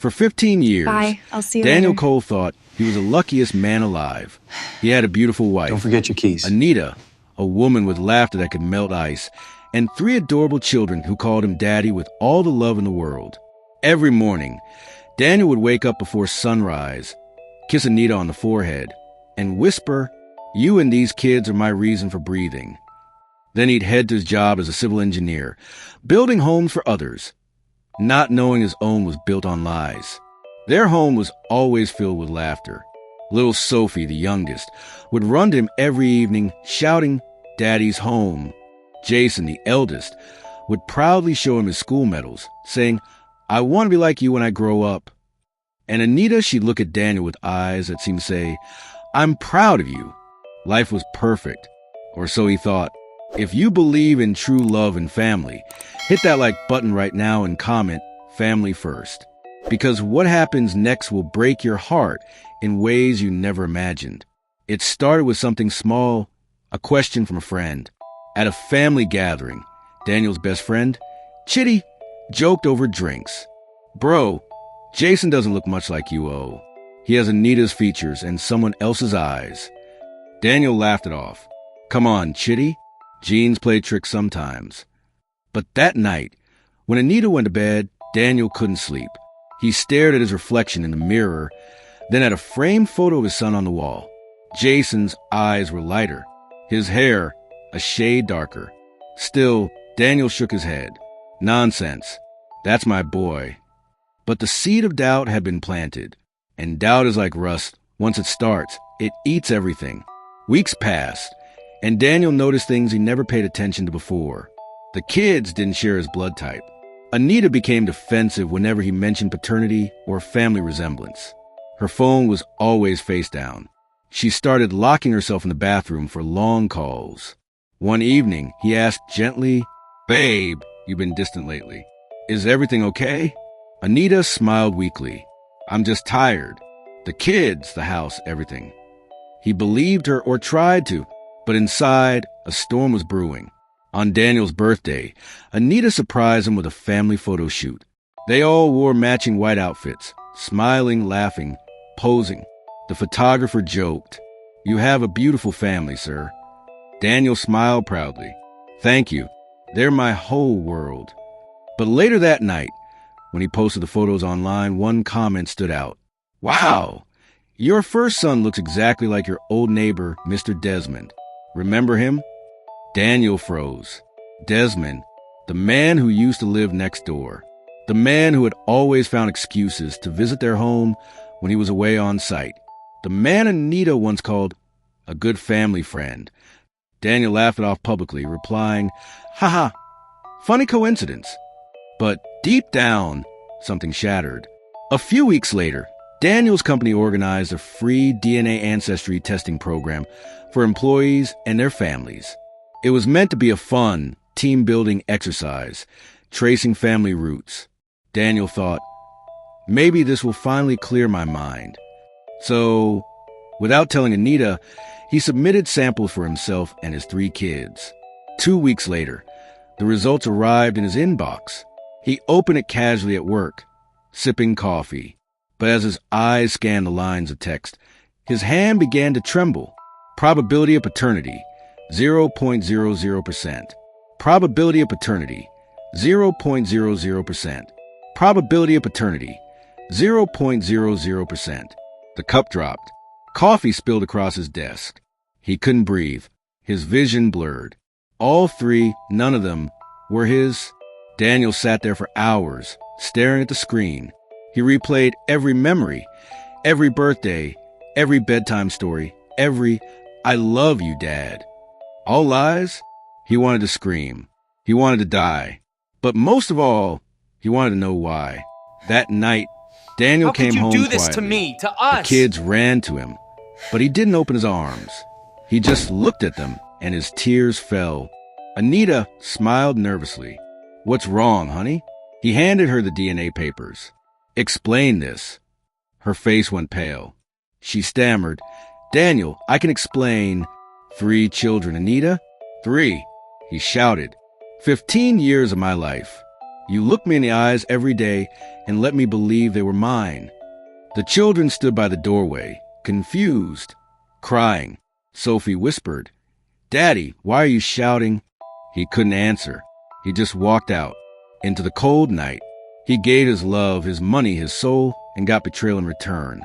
For 15 years, Bye. I'll see you Daniel later. Cole thought he was the luckiest man alive. He had a beautiful wife. Don't forget your keys. Anita, a woman with laughter that could melt ice, and 3 adorable children who called him Daddy with all the love in the world. Every morning, Daniel would wake up before sunrise, kiss Anita on the forehead, and whisper, "You and these kids are my reason for breathing." Then he'd head to his job as a civil engineer, building homes for others, not knowing his own was built on lies. Their home was always filled with laughter. Little Sophie, the youngest, would run to him every evening, shouting, "Daddy's home." Jason, the eldest, would proudly show him his school medals, saying, "I want to be like you when I grow up." And Anita, she'd look at Daniel with eyes that seemed to say, "I'm proud of you." Life was perfect, or so he thought. If you believe in true love and family, hit that like button right now and comment, "Family first." Because what happens next will break your heart in ways you never imagined. It started with something small, a question from a friend. At a family gathering, Daniel's best friend, Chitty, joked over drinks. "Bro, Jason doesn't look much like you, oh. He has Anita's features and someone else's eyes." Daniel laughed it off. "Come on, Chitty. Genes play tricks sometimes." But that night, when Anita went to bed, Daniel couldn't sleep. He stared at his reflection in the mirror, then at a framed photo of his son on the wall. Jason's eyes were lighter, his hair a shade darker. Still, Daniel shook his head. "Nonsense. That's my boy." But the seed of doubt had been planted, and doubt is like rust. Once it starts, it eats everything. Weeks passed, and Daniel noticed things he never paid attention to before. The kids didn't share his blood type. Anita became defensive whenever he mentioned paternity or family resemblance. Her phone was always face down. She started locking herself in the bathroom for long calls. One evening, he asked gently, "Babe, you've been distant lately. Is everything okay?" Anita smiled weakly. "I'm just tired. The kids, the house, everything." He believed her or tried to, but inside, a storm was brewing. On Daniel's birthday, Anita surprised him with a family photo shoot. They all wore matching white outfits, smiling, laughing, posing. The photographer joked, "You have a beautiful family, sir." Daniel smiled proudly. "Thank you. They're my whole world." But later that night, when he posted the photos online, one comment stood out. "Wow, your first son looks exactly like your old neighbor, Mr. Desmond. Remember him?" Daniel froze. Desmond, the man who used to live next door. The man who had always found excuses to visit their home when he was away on site. The man Anita once called a good family friend. Daniel laughed it off publicly, replying, "Haha, funny coincidence." But deep down, something shattered. A few weeks later, Daniel's company organized a free DNA ancestry testing program for employees and their families. It was meant to be a fun, team-building exercise, tracing family roots. Daniel thought, maybe this will finally clear my mind. So, without telling Anita, he submitted samples for himself and his 3 kids. 2 weeks later, the results arrived in his inbox. He opened it casually at work, sipping coffee. But as his eyes scanned the lines of text, his hand began to tremble. Probability of paternity, 0.00%. Probability of paternity, 0.00%. Probability of paternity, 0.00%. The cup dropped. Coffee spilled across his desk. He couldn't breathe. His vision blurred. All 3, none of them, were his. Daniel sat there for hours, staring at the screen. He replayed every memory, every birthday, every bedtime story, every "I love you, Dad." All lies? He wanted to scream. He wanted to die. But most of all, he wanted to know why. That night, Daniel came home quietly. How could you do this to me, to us? The kids ran to him, but he didn't open his arms. He just looked at them, and his tears fell. Anita smiled nervously. "What's wrong, honey?" He handed her the DNA papers. "Explain this." Her face went pale. She stammered, "Daniel, I can explain." 3 children, Anita? 3, he shouted. 15 years of my life. You looked me in the eyes every day and let me believe they were mine. The children stood by the doorway, confused, crying. Sophie whispered, "Daddy, why are you shouting?" He couldn't answer. He just walked out into the cold night. He gave his love, his money, his soul, and got betrayal in return.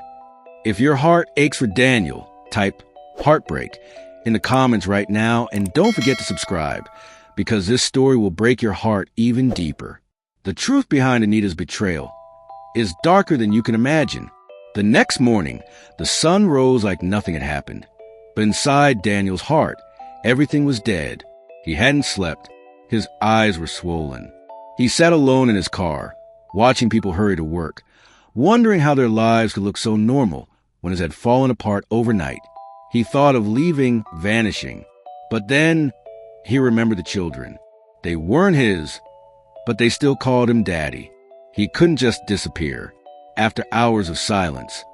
If your heart aches for Daniel, type heartbreak in the comments right now, and don't forget to subscribe, because this story will break your heart even deeper. The truth behind Anita's betrayal is darker than you can imagine. The next morning, the sun rose like nothing had happened. But inside Daniel's heart, everything was dead. He hadn't slept. His eyes were swollen. He sat alone in his car, watching people hurry to work, wondering how their lives could look so normal when it had fallen apart overnight. He thought of leaving, vanishing. But then he remembered the children. They weren't his, but they still called him Daddy. He couldn't just disappear. After hours of silence,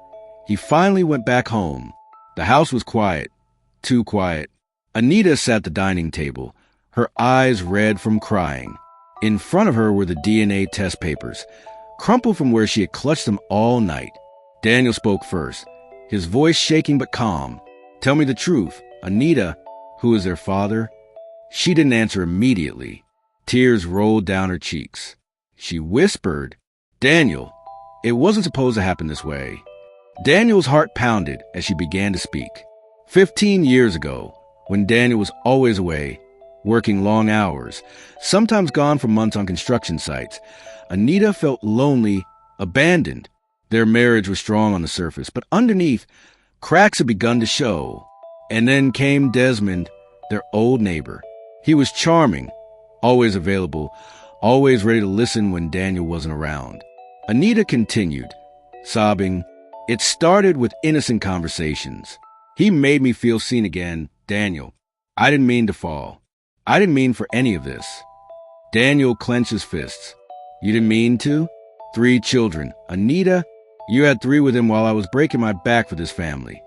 he finally went back home. The house was quiet, too quiet. Anita sat at the dining table, her eyes red from crying. In front of her were the DNA test papers, crumpled from where she had clutched them all night. Daniel spoke first, his voice shaking but calm. "Tell me the truth, Anita, who is their father?" She didn't answer immediately. Tears rolled down her cheeks. She whispered, "Daniel, it wasn't supposed to happen this way." Daniel's heart pounded as she began to speak. 15 years ago, when Daniel was always away, working long hours, sometimes gone for months on construction sites, Anita felt lonely, abandoned. Their marriage was strong on the surface, but underneath, cracks had begun to show. And then came Desmond, their old neighbor. He was charming, always available, always ready to listen when Daniel wasn't around. Anita continued, sobbing, "It started with innocent conversations. He made me feel seen again. Daniel, I didn't mean to fall. I didn't mean for any of this." Daniel clenched his fists. "You didn't mean to? 3 children. Anita, you had 3 with him while I was breaking my back for this family."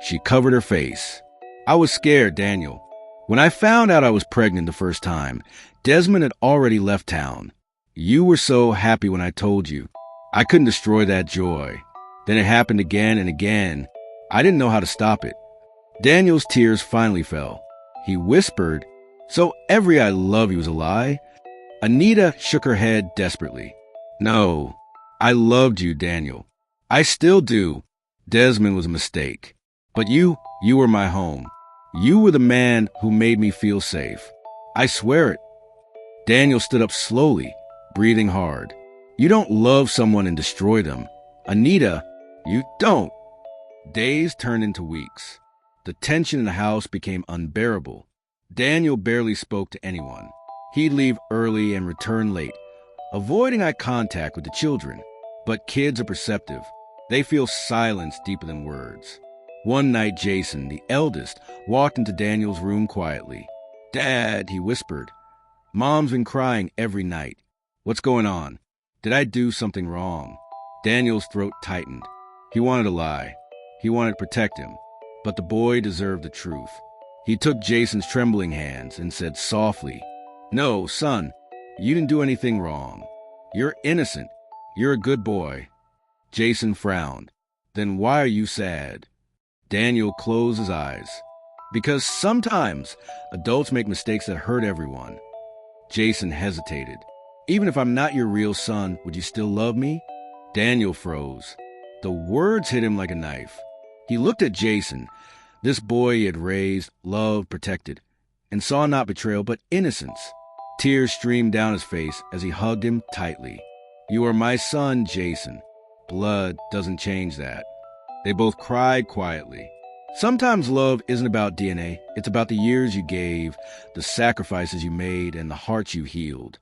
She covered her face. "I was scared, Daniel. When I found out I was pregnant the first time, Desmond had already left town. You were so happy when I told you. I couldn't destroy that joy. Then it happened again and again. I didn't know how to stop it." Daniel's tears finally fell. He whispered, "So every 'I love you' was a lie?" Anita shook her head desperately. "No, I loved you, Daniel. I still do. Desmond was a mistake. But you were my home. You were the man who made me feel safe. I swear it." Daniel stood up slowly, breathing hard. "You don't love someone and destroy them. Anita, you don't." Days turned into weeks. The tension in the house became unbearable. Daniel barely spoke to anyone. He'd leave early and return late, avoiding eye contact with the children. But kids are perceptive. They feel silence deeper than words. One night, Jason, the eldest, walked into Daniel's room quietly. "Dad," he whispered, "Mom's been crying every night. What's going on? Did I do something wrong?" Daniel's throat tightened. He wanted to lie. He wanted to protect him. But the boy deserved the truth. He took Jason's trembling hands and said softly, "No, son, you didn't do anything wrong. You're innocent. You're a good boy." Jason frowned. "Then why are you sad?" Daniel closed his eyes. "Because sometimes adults make mistakes that hurt everyone." Jason hesitated. "Even if I'm not your real son, would you still love me?" Daniel froze. The words hit him like a knife. He looked at Jason, this boy he had raised, loved, protected, and saw not betrayal but innocence. Tears streamed down his face as he hugged him tightly. "You are my son, Jason. Blood doesn't change that." They both cried quietly. Sometimes love isn't about DNA. It's about the years you gave, the sacrifices you made, and the hearts you healed.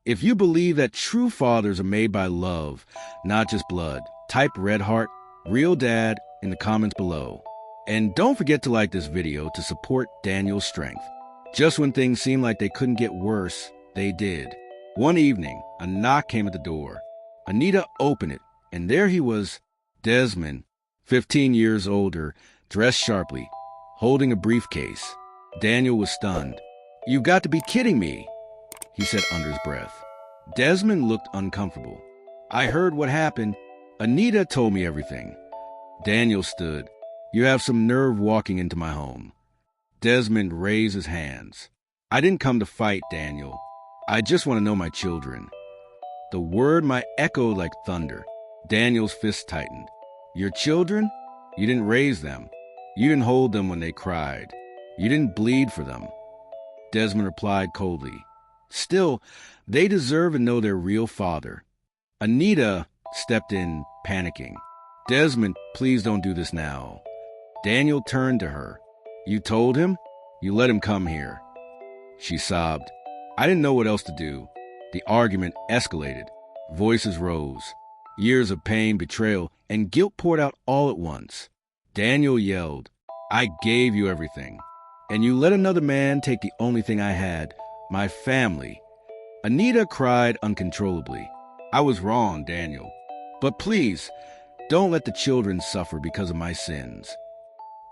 If you believe that true fathers are made by love, not just blood, type red heart, real dad, in the comments below. And don't forget to like this video to support Daniel's strength. Just when things seemed like they couldn't get worse, they did. One evening, a knock came at the door. Anita opened it, and there he was, Desmond, 15 years older, dressed sharply, holding a briefcase. Daniel was stunned. "You've got to be kidding me," he said under his breath. Desmond looked uncomfortable. I heard what happened. Anita told me everything. Daniel stood. You have some nerve walking into my home. Desmond raised his hands. I didn't come to fight, Daniel. I just want to know my children. The word might echo like thunder. Daniel's fist tightened. Your children? You didn't raise them. You didn't hold them when they cried. You didn't bleed for them. Desmond replied coldly. Still, they deserve to know their real father. Anita stepped in, panicking. Desmond, please don't do this now. Daniel turned to her. You told him? You let him come here. She sobbed. I didn't know what else to do. The argument escalated. Voices rose. Years of pain, betrayal, and guilt poured out all at once. Daniel yelled, I gave you everything, and you let another man take the only thing I had, my family. Anita cried uncontrollably. I was wrong, Daniel. But please, don't let the children suffer because of my sins.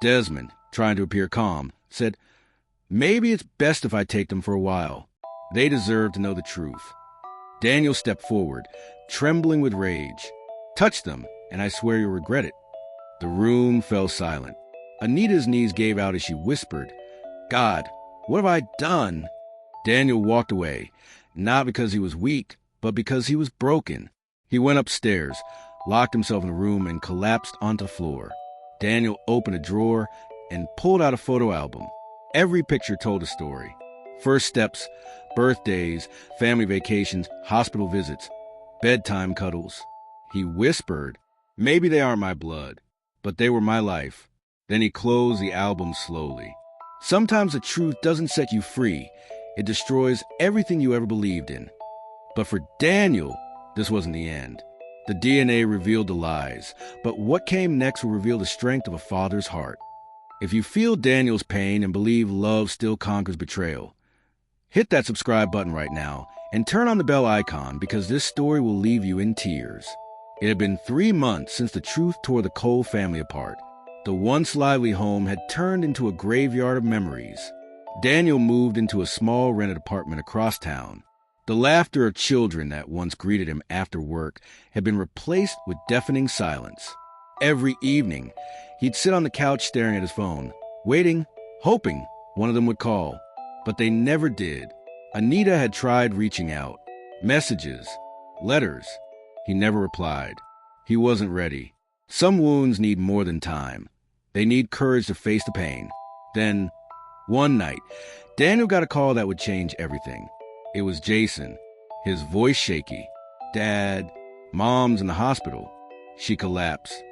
Desmond, trying to appear calm, said, Maybe it's best if I take them for a while. They deserve to know the truth. Daniel stepped forward, trembling with rage. Touch them, and I swear you'll regret it. The room fell silent. Anita's knees gave out as she whispered, God, what have I done? Daniel walked away, not because he was weak, but because he was broken. He went upstairs, locked himself in a room, and collapsed onto the floor. Daniel opened a drawer and pulled out a photo album. Every picture told a story. First steps, birthdays, family vacations, hospital visits, bedtime cuddles. He whispered, Maybe they aren't my blood, but they were my life. Then he closed the album slowly. Sometimes the truth doesn't set you free. It destroys everything you ever believed in. But for Daniel, this wasn't the end. The DNA revealed the lies, but what came next will reveal the strength of a father's heart. If you feel Daniel's pain and believe love still conquers betrayal, hit that subscribe button right now and turn on the bell icon, because this story will leave you in tears. It had been 3 months since the truth tore the Cole family apart. The once lively home had turned into a graveyard of memories. Daniel moved into a small rented apartment across town. The laughter of children that once greeted him after work had been replaced with deafening silence. Every evening, he'd sit on the couch staring at his phone, waiting, hoping one of them would call. But they never did. Anita had tried reaching out. Messages, letters. He never replied. He wasn't ready. Some wounds need more than time. They need courage to face the pain. Then, one night, Daniel got a call that would change everything. It was Jason, his voice shaky. Dad, Mom's in the hospital. She collapsed.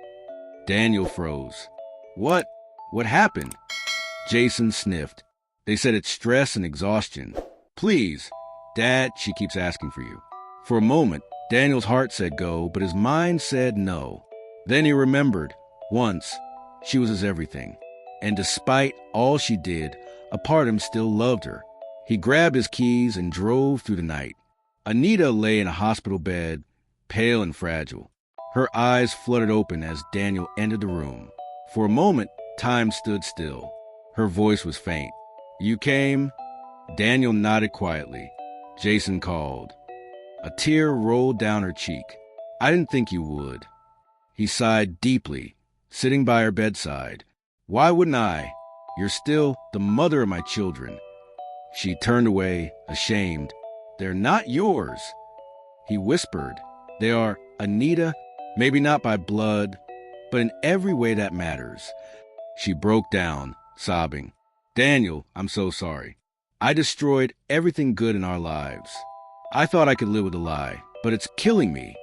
Daniel froze. What? What happened? Jason sniffed. They said it's stress and exhaustion. Please, Dad, she keeps asking for you. For a moment, Daniel's heart said go, but his mind said no. Then he remembered, once, she was his everything. And despite all she did, a part of him still loved her. He grabbed his keys and drove through the night. Anita lay in a hospital bed, pale and fragile. Her eyes fluttered open as Daniel entered the room. For a moment, time stood still. Her voice was faint. You came? Daniel nodded quietly. Jason called. A tear rolled down her cheek. I didn't think you would. He sighed deeply, sitting by her bedside. Why wouldn't I? You're still the mother of my children. She turned away, ashamed. They're not yours. He whispered. They are, Anita, maybe not by blood, but in every way that matters. She broke down, sobbing. Daniel, I'm so sorry. I destroyed everything good in our lives. I thought I could live with a lie, but it's killing me.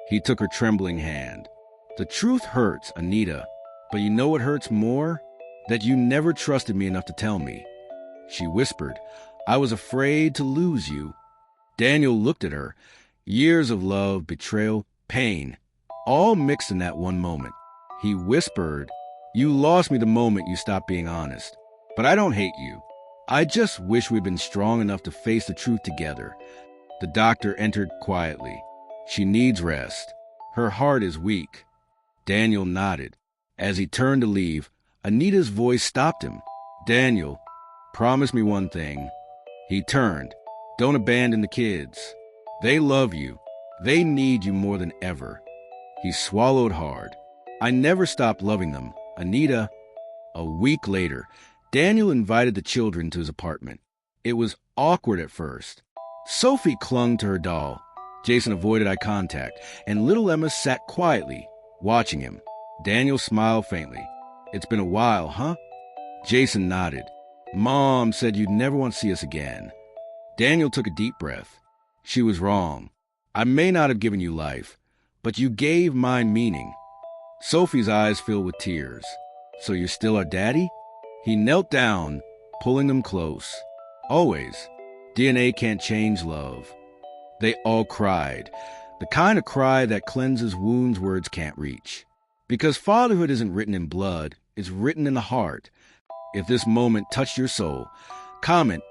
He took her trembling hand. The truth hurts, Anita, but you know what hurts more? That you never trusted me enough to tell me. She whispered, I was afraid to lose you. Daniel looked at her. Years of love, betrayal, pain, all mixed in that one moment. He whispered, you lost me the moment you stopped being honest. But I don't hate you. I just wish we'd been strong enough to face the truth together. The doctor entered quietly. She needs rest. Her heart is weak. Daniel nodded. As he turned to leave, Anita's voice stopped him. Daniel, promise me one thing. He turned. Don't abandon the kids. They love you. They need you more than ever. He swallowed hard. I never stopped loving them, Anita. A week later, Daniel invited the children to his apartment. It was awkward at first. Sophie clung to her doll. Jason avoided eye contact, and little Emma sat quietly, watching him. Daniel smiled faintly. It's been a while, huh? Jason nodded. Mom said you'd never want to see us again. Daniel took a deep breath. She was wrong. I may not have given you life, but you gave mine meaning. Sophie's eyes filled with tears. So you're still our daddy? He knelt down, pulling them close. Always. DNA can't change love. They all cried, the kind of cry that cleanses wounds words can't reach. Because fatherhood isn't written in blood, it's written in the heart. If this moment touched your soul, comment,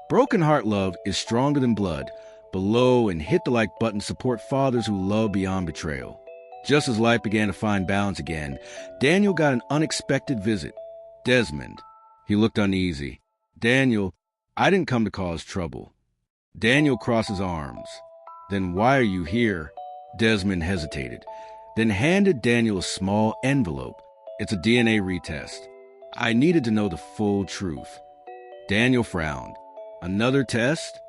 "Broken heart love is stronger than blood," below, and hit the like button to support fathers who love beyond betrayal. Just as life began to find balance again, Daniel got an unexpected visit. Desmond. He looked uneasy. Daniel, I didn't come to cause trouble. Daniel crossed his arms. Then why are you here? Desmond hesitated, then handed Daniel a small envelope. It's a DNA retest. I needed to know the full truth. Daniel frowned. Another test?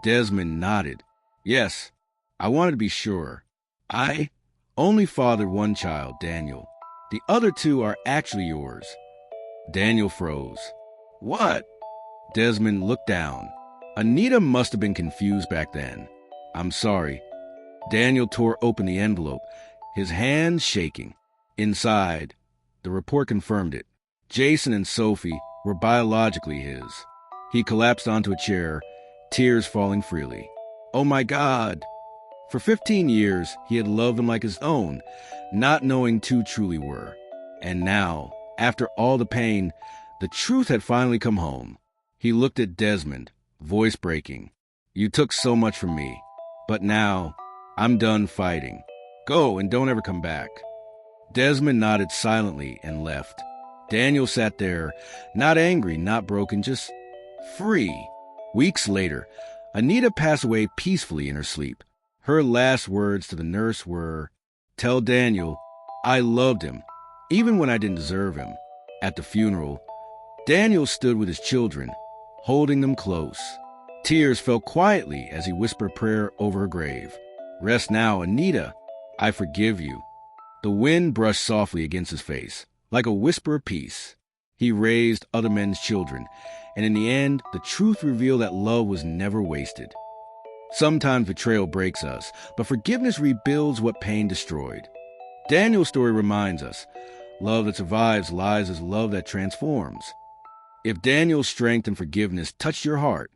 Desmond nodded. Yes, I wanted to be sure. I only fathered one child, Daniel. The other two are actually yours. Daniel froze. What? Desmond looked down. Anita must have been confused back then. I'm sorry. Daniel tore open the envelope, his hands shaking. Inside, the report confirmed it. Jason and Sophie were biologically his. He collapsed onto a chair, tears falling freely. Oh my God! For 15 years, he had loved them like his own, not knowing two truly were. And now, after all the pain, the truth had finally come home. He looked at Desmond, voice breaking. You took so much from me, but now I'm done fighting. Go and don't ever come back. Desmond nodded silently and left. Daniel sat there, not angry, not broken, just free. Weeks later, Anita passed away peacefully in her sleep. Her last words to the nurse were, "Tell Daniel, I loved him, even when I didn't deserve him." At the funeral, Daniel stood with his children, holding them close. Tears fell quietly as he whispered a prayer over her grave. Rest now, Anita. I forgive you. The wind brushed softly against his face, like a whisper of peace. He raised other men's children, and in the end, the truth revealed that love was never wasted. Sometimes betrayal breaks us, but forgiveness rebuilds what pain destroyed. Daniel's story reminds us, love that survives lies as love that transforms. If Daniel's strength and forgiveness touched your heart,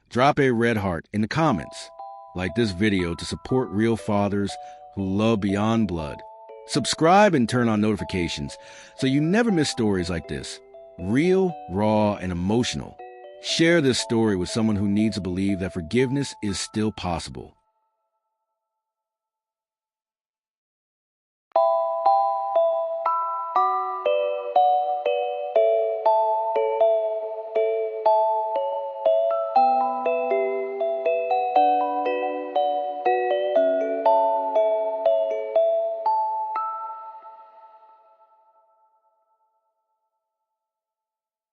drop a red heart in the comments. Like this video to support real fathers who love beyond blood. Subscribe and turn on notifications so you never miss stories like this. Real, raw, and emotional. Share this story with someone who needs to believe that forgiveness is still possible.